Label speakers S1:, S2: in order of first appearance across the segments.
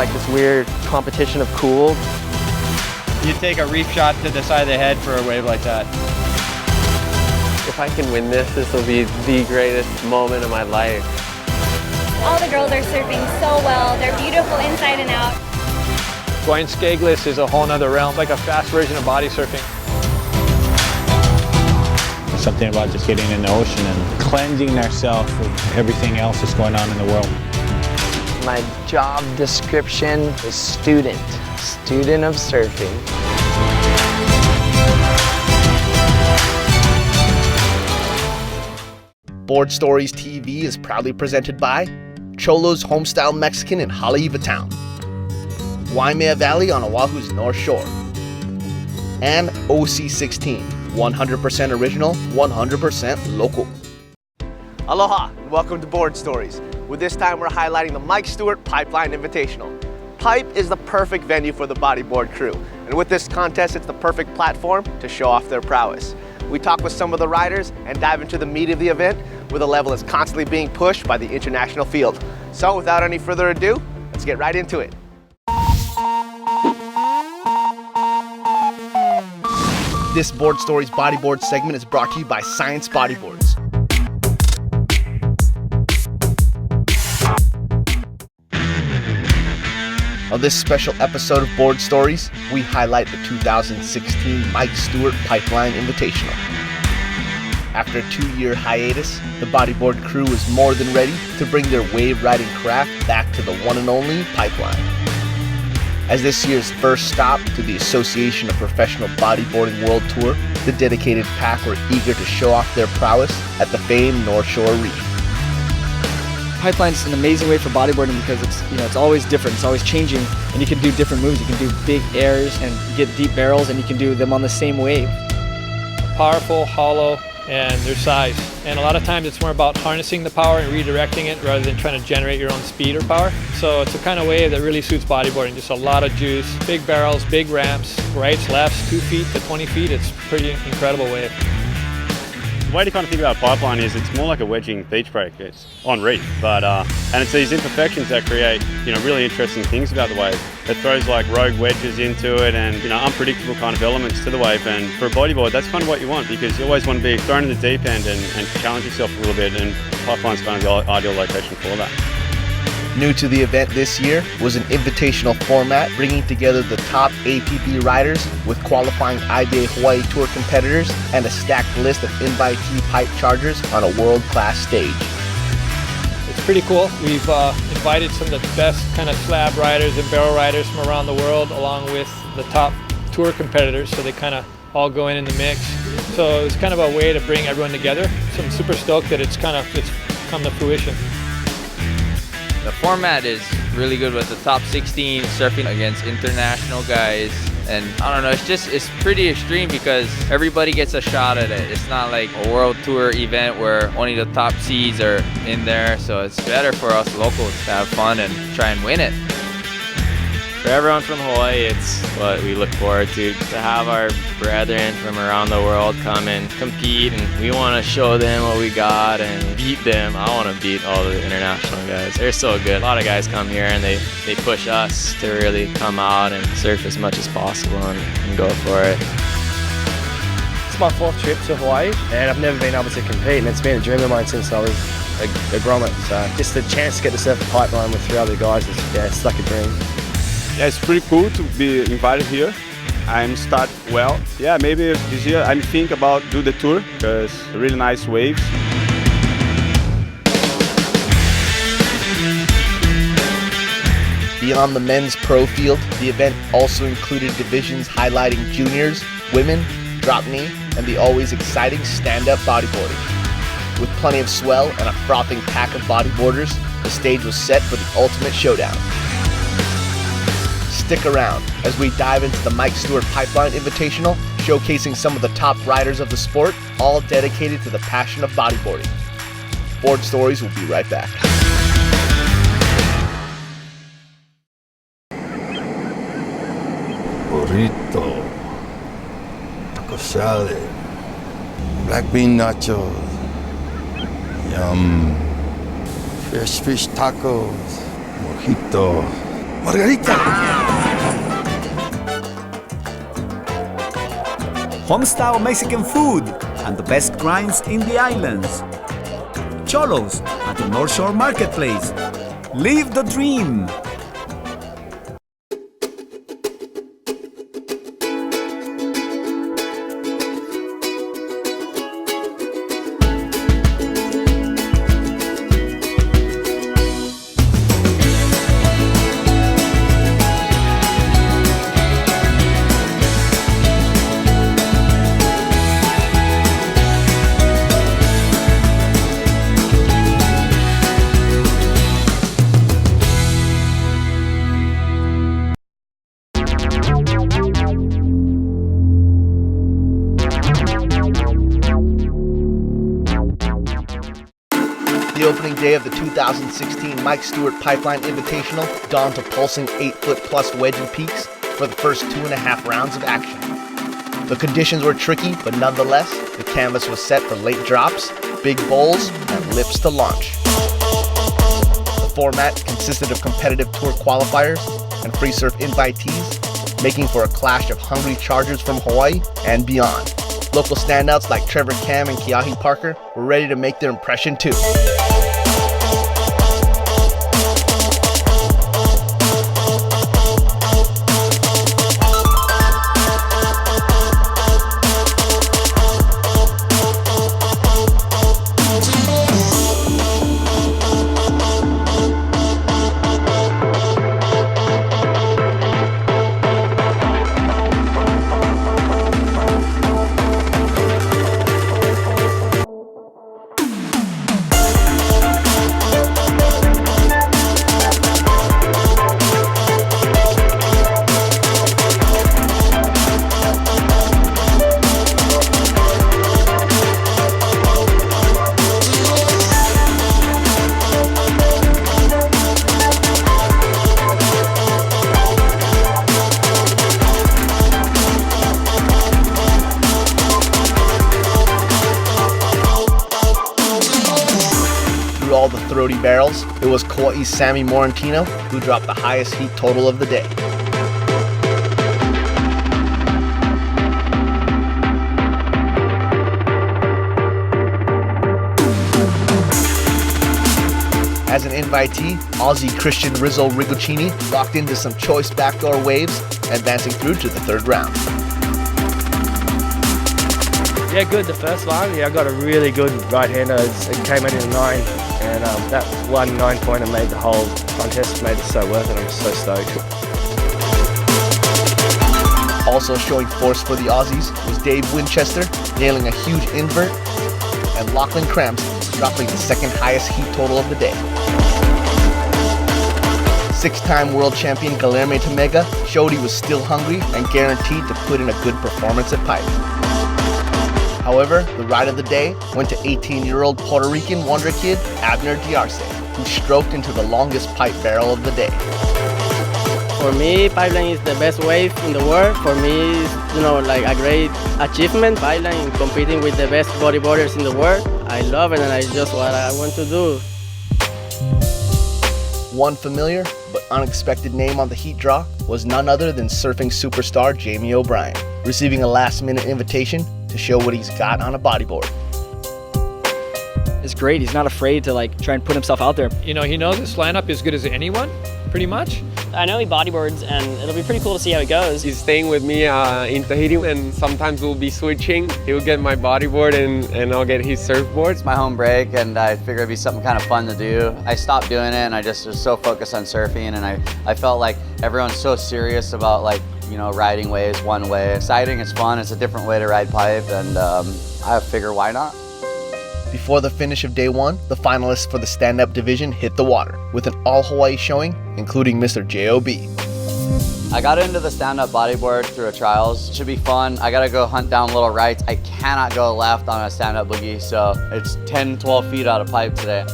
S1: like this weird competition of cool.
S2: You take a reef shot to the side of the head for a wave like that.
S1: If I can win this, this will be the greatest moment of my life.
S3: All the girls are surfing so well. They're beautiful inside and out.
S4: Going skageless is a whole nother realm, like a fast version of body surfing.
S5: There's something about just getting in the ocean and cleansing ourselves of everything else that's going on in the world.
S6: My job description is student of surfing.
S7: Board Stories TV is proudly presented by Cholo's Homestyle Mexican in Haleiwa Town, Waimea Valley on Oahu's North Shore, and OC16, 100% original, 100% local. Aloha, and welcome to Board Stories. With this time, we're highlighting the Mike Stewart Pipeline Invitational. Pipe is the perfect venue for the bodyboard crew, and with this contest, it's the perfect platform to show off their prowess. We talk with some of the riders and dive into the meat of the event, where the level is constantly being pushed by the international field. So without any further ado, let's get right into it. This Board Stories bodyboard segment is brought to you by Science Bodyboards. On this special episode of Board Stories, we highlight the 2016 Mike Stewart Pipeline Invitational. After a 2-year hiatus, the bodyboard crew was more than ready to bring their wave riding craft back to the one and only Pipeline. As this year's first stop to the Association of Professional Bodyboarding World Tour, the dedicated pack were eager to show off their prowess at the famed North Shore Reef.
S8: Pipeline is an amazing way for bodyboarding because it's always different, it's always changing, and you can do different moves. You can do big airs and get deep barrels, and you can do them on the same wave.
S4: Powerful, hollow, and their size. And a lot of times it's more about harnessing the power and redirecting it rather than trying to generate your own speed or power. So it's a kind of wave that really suits bodyboarding. Just a lot of juice, big barrels, big ramps, rights, lefts, 2 feet to 20 feet. It's a pretty incredible wave.
S9: The way to kind of think about Pipeline is it's more like a wedging beach break. It's on reef, but and it's these imperfections that create really interesting things about the wave. It throws like rogue wedges into it and unpredictable kind of elements to the wave. And for a bodyboard, that's kind of what you want because you always want to be thrown in the deep end and challenge yourself a little bit. And Pipeline's kind of the ideal location for that.
S7: New to the event this year was an invitational format bringing together the top APB riders with qualifying IBA Hawaii Tour competitors and a stacked list of invitee pipe chargers on a world-class stage.
S4: It's pretty cool. We've invited some of the best kind of slab riders and barrel riders from around the world along with the top tour competitors, so they kind of all go in the mix. So it's kind of a way to bring everyone together. So I'm super stoked that it's come to fruition.
S10: The format is really good with the top 16 surfing against international guys. And I don't know, it's pretty extreme because everybody gets a shot at it. It's not like a world tour event where only the top seeds are in there. So it's better for us locals to have fun and try and win it.
S11: For everyone from Hawaii, it's what we look forward to have our brethren from around the world come and compete, and we want to show them what we got and beat them. I want to beat all the international guys. They're so good. A lot of guys come here and they push us to really come out and surf as much as possible and go for it.
S12: It's my 4th trip to Hawaii, and I've never been able to compete, and it's been a dream of mine since I was a grommet. So just the chance to get to surf the Pipeline with 3 other guys it's like a dream.
S9: Yeah, it's pretty cool to be invited here. I'm start well. Yeah, maybe this year I'm think about do the tour because really nice waves.
S7: Beyond the men's pro field, the event also included divisions highlighting juniors, women, drop knee, and the always exciting stand-up bodyboarding. With plenty of swell and a frothing pack of bodyboarders, the stage was set for the ultimate showdown. Stick around as we dive into the Mike Stewart Pipeline Invitational, showcasing some of the top riders of the sport, all dedicated to the passion of bodyboarding. Board Stories will be right back.
S13: Burrito, taco salad, black bean nachos, yum, fish tacos, mojito, Margarita.
S14: Homestyle Mexican food and the best grinds in the islands. Cholos at the North Shore Marketplace. Live the dream!
S7: The opening day of the 2016 Mike Stewart Pipeline Invitational donned a pulsing 8-foot-plus wedge in peaks for the first 2.5 rounds of action. The conditions were tricky, but nonetheless, the canvas was set for late drops, big bowls, and lips to launch. The format consisted of competitive tour qualifiers and free surf invitees, making for a clash of hungry chargers from Hawaii and beyond. Local standouts like Trevor Cam and Keahi Parker were ready to make their impression too. All the throaty barrels, it was Kauai's Sammy Morantino who dropped the highest heat total of the day. As an invitee, Aussie Christian Rizzo Rigoccini locked into some choice backdoor waves, advancing through to the third round.
S12: Yeah, good. The first one, I got a really good right-hander. It came in a 9, and that 1 9-pointer made the whole contest, made it so worth it. I'm so stoked.
S7: Also showing force for the Aussies was Dave Winchester, nailing a huge invert, and Lachlan Cramsey dropping the second highest heat total of the day. 6-time world champion Guilherme Tamega showed he was still hungry and guaranteed to put in a good performance at pipe. However, the ride of the day went to 18-year-old Puerto Rican wonder kid Abner Diarce, who stroked into the longest pipe barrel of the day.
S15: For me, pipeline is the best wave in the world. For me, it's, like a great achievement. Pipeline, competing with the best bodyboarders in the world. I love it, and it's just what I want to do.
S7: One familiar but unexpected name on the heat draw was none other than surfing superstar Jamie O'Brien, receiving a last-minute invitation to show what he's got on a bodyboard.
S8: It's great. He's not afraid to try and put himself out there.
S4: He knows his lineup as good as anyone, pretty much.
S16: I know he bodyboards, and it'll be pretty cool to see how it goes.
S1: He's staying with me in Tahiti, and sometimes we'll be switching. He'll get my bodyboard and I'll get his surfboard.
S17: It's my home break, and I figured it'd be something kind of fun to do. I stopped doing it, and I just was so focused on surfing, and I felt like everyone's so serious about riding waves one way. Exciting, it's fun, it's a different way to ride pipe, and I figure why not?
S7: Before the finish of day one, the finalists for the stand-up division hit the water with an all-Hawaii showing, including Mr. J.O.B.
S17: I got into the stand-up bodyboard through a trials. It should be fun. I gotta go hunt down little rights. I cannot go left on a stand-up boogie, so it's 10, 12 feet out of pipe today.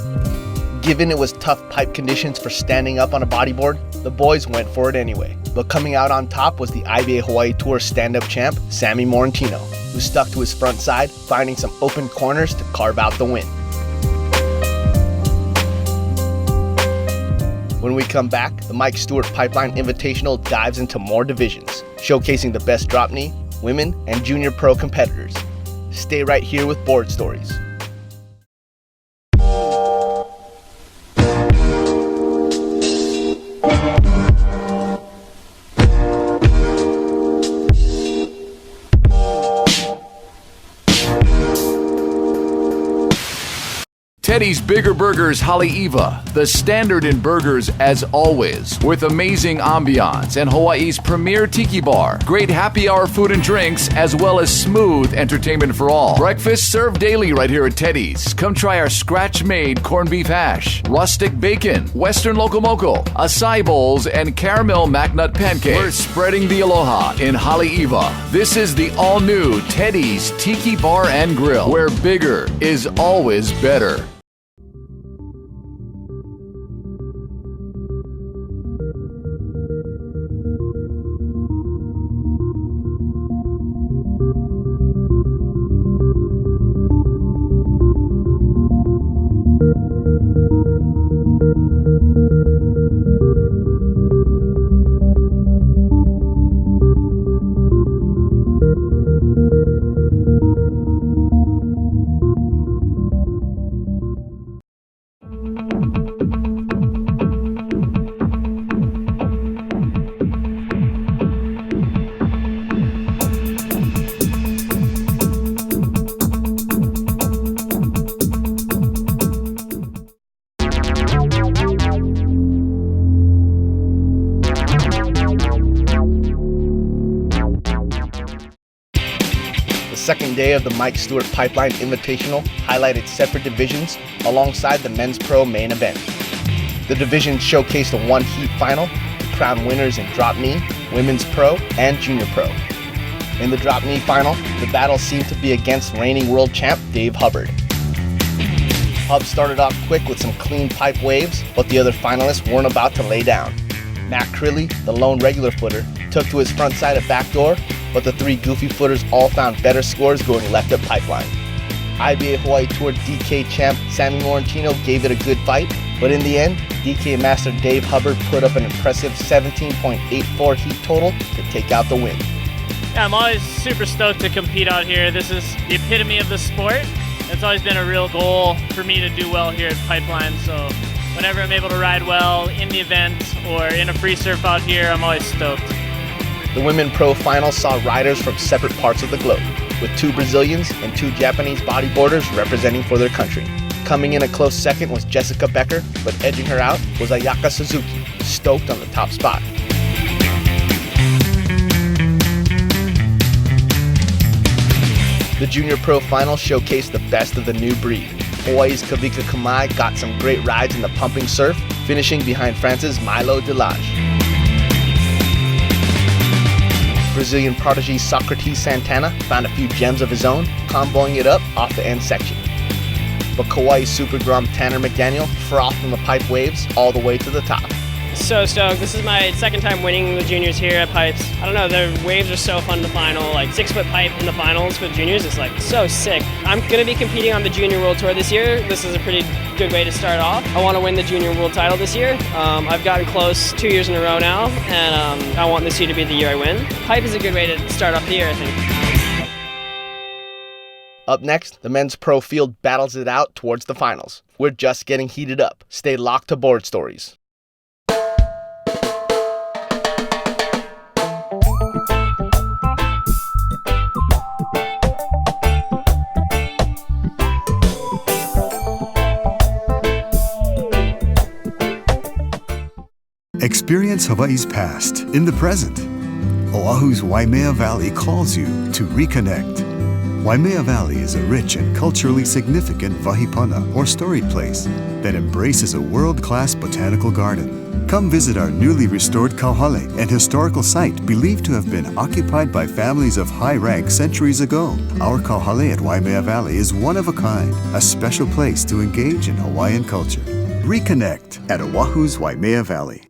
S7: Given it was tough pipe conditions for standing up on a bodyboard, the boys went for it anyway. But coming out on top was the IBA Hawaii Tour stand-up champ, Sammy Morantino, who stuck to his front side, finding some open corners to carve out the win. When we come back, the Mike Stewart Pipeline Invitational dives into more divisions, showcasing the best drop knee, women, and junior pro competitors. Stay right here with Board Stories.
S18: Teddy's Bigger Burgers Haleiwa, the standard in burgers as always, with amazing ambiance and Hawaii's premier tiki bar, great happy hour food and drinks, as well as smooth entertainment for all. Breakfast served daily right here at Teddy's. Come try our scratch-made corned beef hash, rustic bacon, western locomoco, acai bowls, and caramel macnut pancakes. We're spreading the aloha in Haleiwa. This is the all-new Teddy's Tiki Bar and Grill, where bigger is always better.
S7: Second day of the Mike Stewart Pipeline Invitational highlighted separate divisions alongside the men's pro main event. The divisions showcased a one-heat final, crowned winners in drop knee, women's pro, and junior pro. In the drop knee final, the battle seemed to be against reigning world champ Dave Hubbard. Hub started off quick with some clean pipe waves, but the other finalists weren't about to lay down. Matt Crilly, the lone regular footer, took to his front side at backdoor, but the three goofy footers all found better scores going left at pipeline. IBA Hawaii Tour DK champ Sammy Morantino gave it a good fight, but in the end, DK master Dave Hubbard put up an impressive 17.84 heat total to take out the win.
S19: Yeah, I'm always super stoked to compete out here. This is the epitome of the sport. It's always been a real goal for me to do well here at Pipeline, so whenever I'm able to ride well in the event or in a free surf out here, I'm always stoked.
S7: The women pro final saw riders from separate parts of the globe, with 2 Brazilians and 2 Japanese bodyboarders representing for their country. Coming in a close second was Jessica Becker, but edging her out was Ayaka Suzuki, stoked on the top spot. The junior pro final showcased the best of the new breed. Hawaii's Kavika Kamai got some great rides in the pumping surf, finishing behind France's Milo Delage. Brazilian prodigy Socrates Santana found a few gems of his own, comboing it up off the end section. But Kauai Super Grom Tanner McDaniel frothed on the pipe waves all the way to the top.
S16: So stoked. This is my second time winning the juniors here at Pipes. I don't know, the waves are so fun in the final. Like 6-foot pipe in the finals for the juniors is like so sick. I'm gonna be competing on the Junior World Tour this year. This is a pretty good way to start off. I want to win the Junior World title this year. I've gotten close 2 years in a row now, and I want this year to be the year I win. Pipe is a good way to start off the year, I think.
S7: Up next, the men's pro field battles it out towards the finals. We're just getting heated up. Stay locked to Board Stories.
S20: Experience Hawaii's past in the present. Oahu's Waimea Valley calls you to reconnect. Waimea Valley is a rich and culturally significant vahipana, or storied place, that embraces a world-class botanical garden. Come visit our newly restored kauhale, an historical site believed to have been occupied by families of high rank centuries ago. Our kauhale at Waimea Valley is one of a kind, a special place to engage in Hawaiian culture. Reconnect at Oahu's Waimea Valley.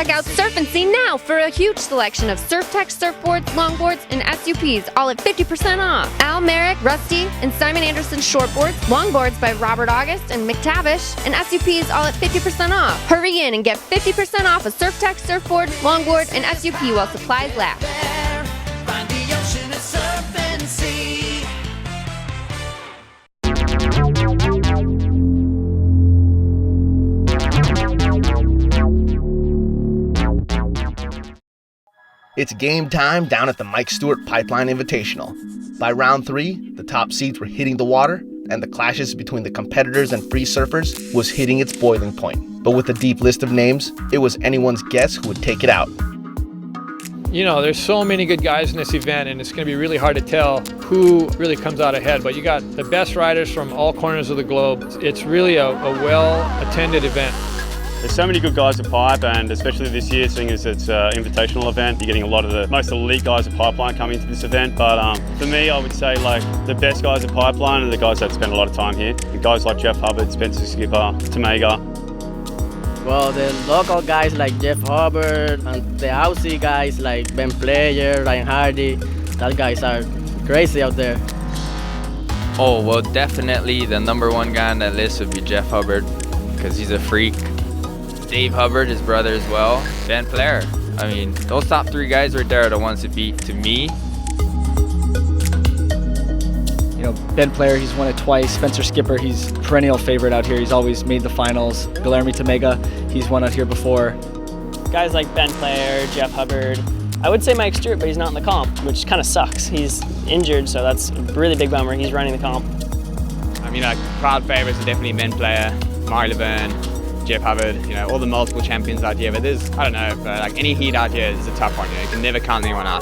S2: Check out Surf and See now for a huge selection of Surftech surfboards, longboards, and SUPs, all at 50% off. Al Merrick, Rusty, and Simon Anderson shortboards, longboards by Robert August and McTavish, and SUPs all at 50% off. Hurry in and get 50% off a Surftech surfboard, longboard, and SUP while supplies last.
S21: Find the ocean and surf and see.
S7: It's game time down at the Mike Stewart Pipeline Invitational. By round 3, the top seeds were hitting the water, and the clashes between the competitors and free surfers was hitting its boiling point. But with a deep list of names, it was anyone's guess who would take it out.
S4: You know, there's so many good guys in this event, and it's going to be really hard to tell who really comes out ahead. But you got the best riders from all corners of the globe. It's really a well-attended event.
S9: There's so many good guys at Pipe, and especially this year, seeing as it's an invitational event, you're getting a lot of the most elite guys at Pipeline coming to this event. But for me, I would say like the best guys at Pipeline are the guys that spend a lot of time here. The guys like Jeff Hubbard, Spencer Skipper, Tamega.
S15: Well, the local guys like Jeff Hubbard and the Aussie guys like Ben Player, Ryan Hardy, that guys are crazy out there.
S10: Oh, well, definitely the #1 guy on that list would be Jeff Hubbard, because he's a freak. Dave Hubbard, his brother as well. Ben Player. I mean, those top 3 guys right there are the ones to beat to me.
S8: You know, Ben Player, he's won it twice. Spencer Skipper, he's perennial favorite out here. He's always made the finals. Guilherme Tamega, he's won out here before.
S16: Guys like Ben Player, Jeff Hubbard. I would say Mike Stewart, but he's not in the comp, which kind of sucks. He's injured, so that's a really big bummer. He's running the comp.
S2: I mean, like, crowd favorites are definitely Ben Player, Mari Laverne, Jeff Hubbard, you know, all the multiple champions out here. But there's, I don't know, but like any heat out here is a tough one. You know, you can never count anyone out.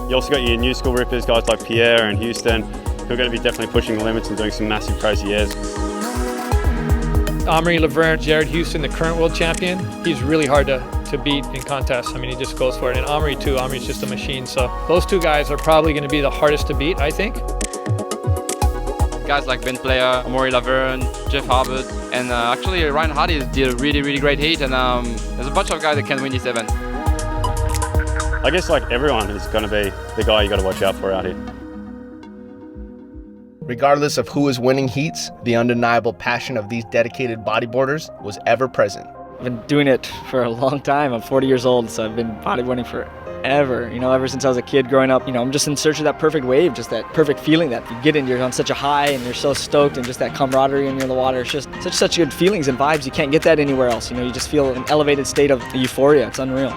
S9: You also got your new school rippers, guys like Pierre and Houston, who are going to be definitely pushing the limits and doing some massive crazy airs.
S4: Omri Laverne, Jared Houston, the current world champion, he's really hard to beat in contests. I mean, he just goes for it. And Omri too, Omri's just a machine. So those 2 guys are probably going to be the hardest to beat, I think.
S2: Guys like Ben Player, Amaury Laverne, Jeff Hubbard, and actually Ryan Hardy did a really great heat, and there's a bunch of guys that can win this event.
S9: I guess like everyone is going to be the guy you got to watch out for out here.
S7: Regardless of who is winning heats, the undeniable passion of these dedicated bodyboarders was ever present.
S8: I've been doing it for a long time. I'm 40 years old, so I've been bodyboarding forever. You know, ever since I was a kid growing up, you know, I'm just in search of that perfect wave, just that perfect feeling that you get in. You're on such a high and you're so stoked, and just that camaraderie when you're in the water. It's just such good feelings and vibes. You can't get that anywhere else. You know, you just feel an elevated state of euphoria. It's unreal.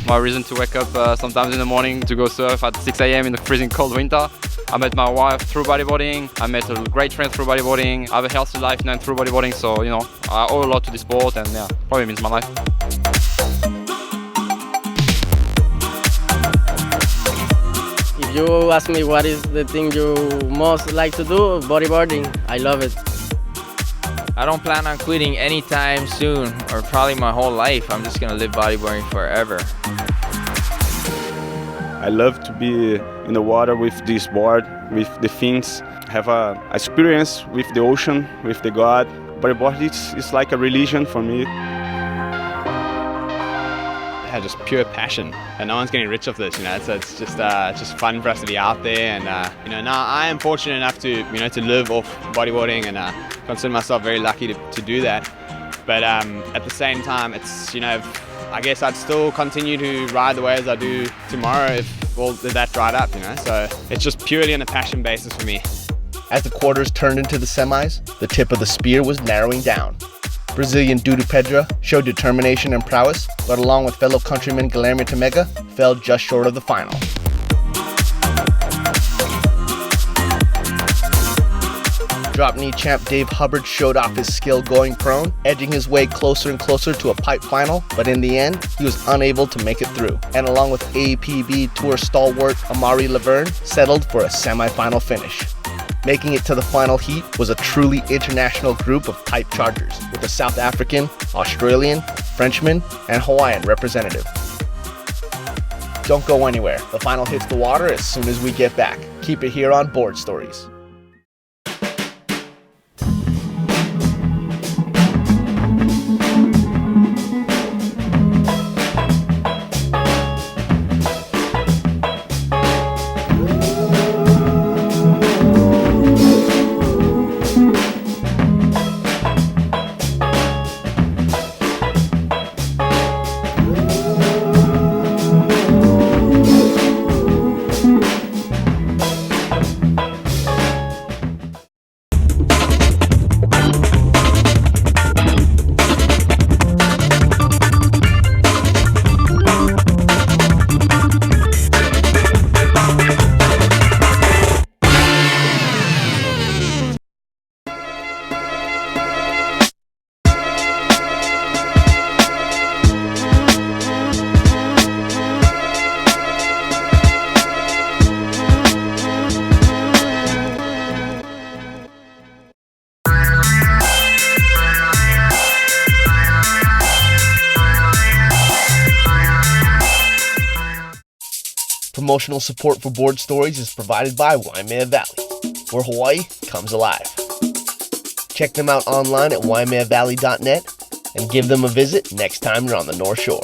S2: My reason to wake up sometimes in the morning to go surf at 6 a.m. in the freezing cold winter. I met my wife through bodyboarding. I met a great friend through bodyboarding. I have a healthy life now through bodyboarding, so you know, I owe a lot to the sport, and yeah, probably means my life.
S15: If you ask me what is the thing you most like to do, bodyboarding. I love it.
S10: I don't plan on quitting anytime soon, or probably my whole life. I'm just gonna live bodyboarding forever.
S22: I love to be in the water with this board, with the fins. Have a experience with the ocean, with the God. Bodyboarding is like a religion for me.
S2: Yeah, just pure passion, and no one's getting rich off this. You know, so it's just fun for us to be out there, and you know, now I am fortunate enough to to live off bodyboarding, and consider myself very lucky to do that. But at the same time, it's, you know, I guess I'd still continue to ride the way as I do tomorrow if all that dried up, you know. So it's just purely on a passion basis for me.
S7: As the quarters turned into the semis, the tip of the spear was narrowing down. Brazilian Dudu Pedra showed determination and prowess, but along with fellow countryman Guilherme Tamega, fell just short of the final. Drop knee champ Dave Hubbard showed off his skill going prone, edging his way closer and closer to a pipe final, but in the end, he was unable to make it through. And along with APB Tour stalwart Amaury Laverne, settled for a semi-final finish. Making it to the final heat was a truly international group of pipe chargers, with a South African, Australian, Frenchman, and Hawaiian representative. Don't go anywhere. The final hits the water as soon as we get back. Keep it here on Board Stories. Promotional support for Board Stories is provided by Waimea Valley, where Hawaii comes alive. Check them out online at waimeavalley.net and give them a visit next time you're on the North Shore.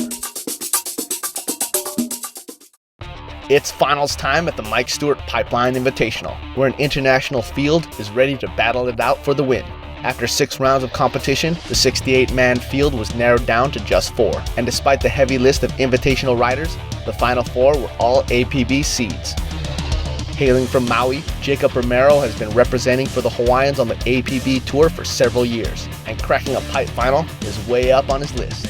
S7: It's finals time at the Mike Stewart Pipeline Invitational, where an international field is ready to battle it out for the win. After 6 rounds of competition, the 68-man field was narrowed down to just 4. And despite the heavy list of invitational riders, the final 4 were all APB seeds. Hailing from Maui, Jacob Romero has been representing for the Hawaiians on the APB Tour for several years, and cracking a pipe final is way up on his list.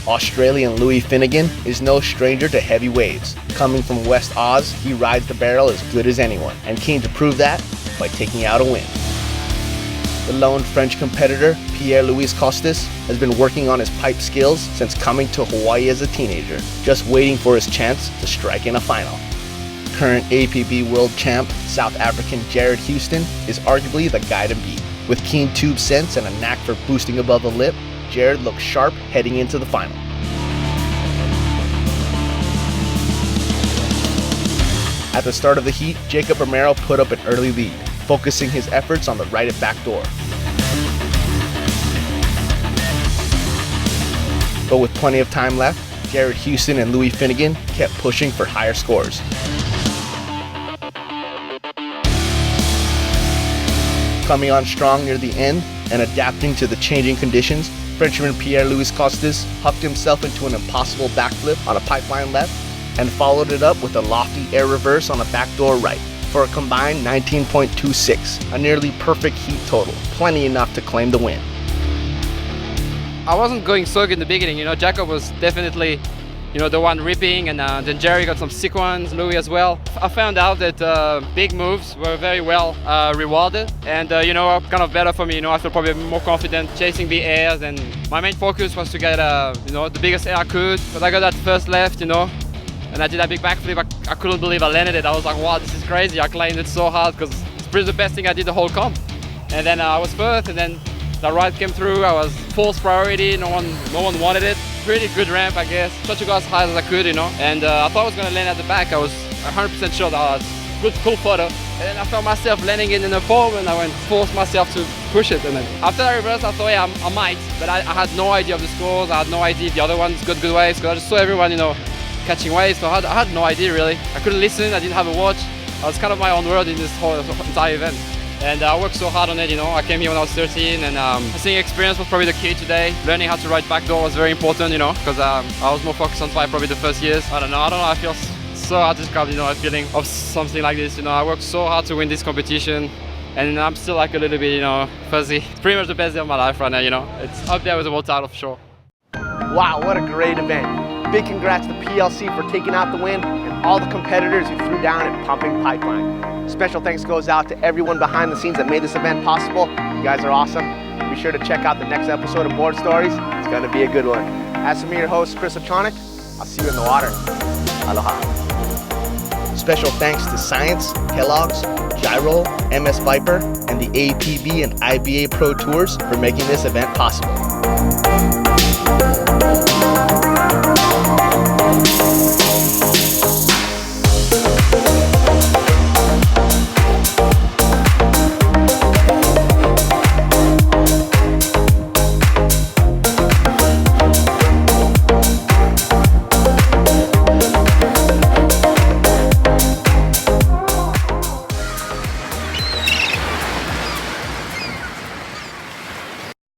S7: Australian Louis Finnegan is no stranger to heavy waves. Coming from West Oz, he rides the barrel as good as anyone, and keen to prove that by taking out a win. The lone French competitor, Pierre-Louis Costes, has been working on his pipe skills since coming to Hawaii as a teenager, just waiting for his chance to strike in a final. Current APB World Champ, South African Jared Houston, is arguably the guy to beat. With keen tube sense and a knack for boosting above the lip, Jared looks sharp heading into the final. At the start of the heat, Jacob Romero put up an early lead, focusing his efforts on the righted back door. But with plenty of time left, Jared Houston and Louis Finnegan kept pushing for higher scores. Coming on strong near the end and adapting to the changing conditions, Frenchman Pierre-Louis Costes hucked himself into an impossible backflip on a pipeline left and followed it up with a lofty air reverse on a backdoor right for a combined 19.26, a nearly perfect heat total, plenty enough to claim the win.
S3: I wasn't going so good in the beginning, Jacob was definitely, the one ripping, and then Jerry got some sick ones, Louis as well. I found out that big moves were very well rewarded, and kind of better for me, I feel probably more confident chasing the airs, and my main focus was to get, the biggest air I could, but I got that first left, and I did that big backflip. I couldn't believe I landed it. I was like, wow, this is crazy. I claimed it so hard because it's pretty the best thing I did the whole comp. And then I was first, and then the ride came through. I was fourth priority. No one wanted it. Pretty good ramp, I guess. Tried to go as high as I could, And I thought I was going to land at the back. I was 100% sure that was good, cool photo. And then I found myself landing it in the form, and I forced myself to push it. And then after I reversed, I thought, yeah, I might. But I had no idea of the scores. I had no idea if the other ones got good waves. Because I just saw everyone, catching waves, so I had no idea really. I couldn't listen, I didn't have a watch. I was kind of my own world in this whole entire event. And I worked so hard on it, I came here when I was 13, and I think experience was probably the key today. Learning how to ride backdoor was very important, because I was more focused on pipe probably the first years. I don't know, I feel so hard to describe, a feeling of something like this. I worked so hard to win this competition, and I'm still like a little bit, fuzzy. It's pretty much the best day of my life right now, It's up there with the world title for sure.
S7: Wow, what a great event. Big congrats to PLC for taking out the win and all the competitors who threw down at Pumping Pipeline. Special thanks goes out to everyone behind the scenes that made this event possible. You guys are awesome. Be sure to check out the next episode of Board Stories. It's going to be a good one. As for me, your host, Chris Ochonik, I'll see you in the water. Aloha. Special thanks to Science, Kellogg's, Gyro, MS Viper, and the APB and IBA Pro Tours for making this event possible.